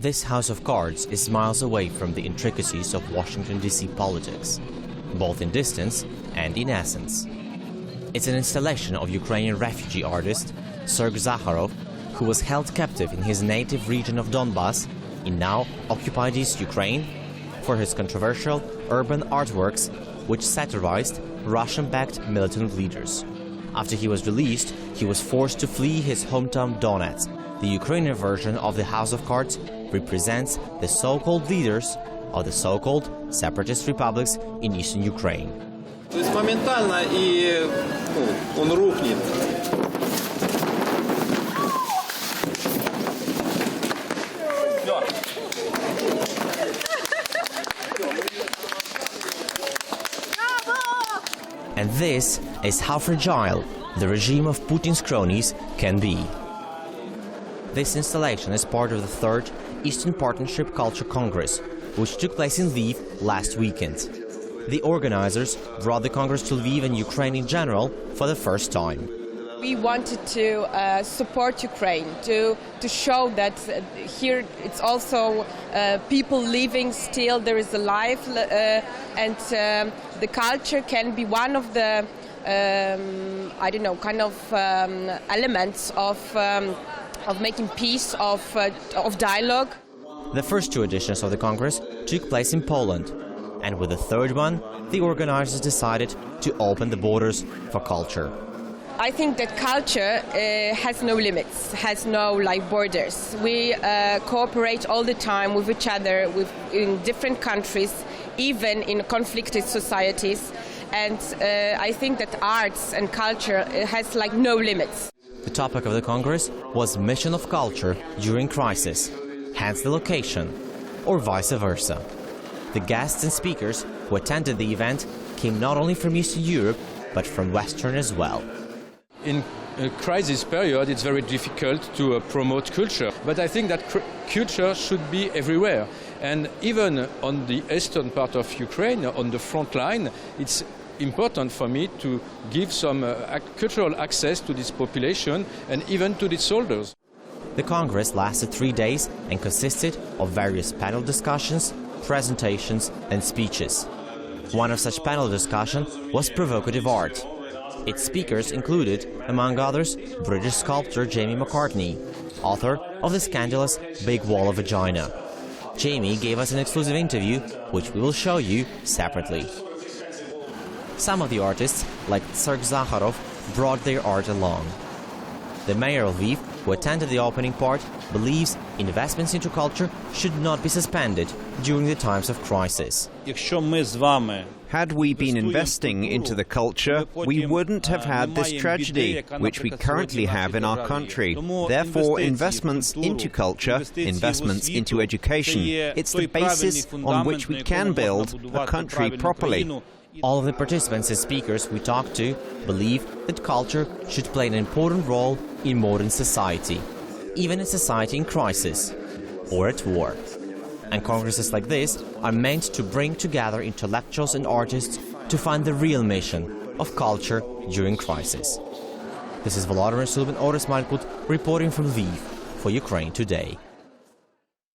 This house of cards is miles away from the intricacies of Washington, D.C. politics, both in distance and in essence. It's an installation of Ukrainian refugee artist Serg Zakharov, who was held captive in his native region of Donbas in now occupied East Ukraine for his controversial urban artworks which satirized Russian-backed militant leaders. After he was released, he was forced to flee his hometown Donetsk. The Ukrainian version of the House of Cards represents the so-called leaders of the so-called separatist republics in eastern Ukraine. То есть моментально и он рухнет. And this is how fragile the regime of Putin's cronies can be. This installation is part of the third Eastern Partnership Culture Congress, which took place in Lviv last weekend. The organizers brought the Congress to Lviv and Ukraine in general for the first time. We wanted to support Ukraine, to show that here it's also people living still, there is a life, and the culture can be one of the, elements of making peace, of dialogue. The first two editions of the Congress took place in Poland, and with the third one, the organizers decided to open the borders for culture. I think that culture has no limits, has no borders. We cooperate all the time with each other, in different countries, even in conflicted societies. And I think that arts and culture has no limits. The topic of the Congress was mission of culture during crisis, hence the location, or vice versa. The guests and speakers who attended the event came not only from Eastern Europe, but from Western as well. In a crisis period, it's very difficult to promote culture, but I think that culture should be everywhere. And even on the eastern part of Ukraine, on the front line, it's important for me to give some cultural access to this population and even to its soldiers. The Congress lasted 3 days and consisted of various panel discussions, presentations and speeches. One of such panel discussions was provocative art. Its speakers included, among others, British sculptor Jamie McCartney, author of the scandalous Big Wall of Vagina. Jamie gave us an exclusive interview, which we will show you separately. Some of the artists, like Serg Zakharov, brought their art along. The mayor of Lviv, who attended the opening part, believes investments into culture should not be suspended during the times of crisis. Had we been investing into the culture, we wouldn't have had this tragedy, which we currently have in our country. Therefore, investments into culture, investments into education, it's the basis on which we can build a country properly. All of the participants and speakers we talked to believe that culture should play an important role in modern society, even a society in crisis or at war. And congresses like this are meant to bring together intellectuals and artists to find the real mission of culture during crisis. This is Volodymyr Sulban Oris Malkut reporting from Lviv for Ukraine Today.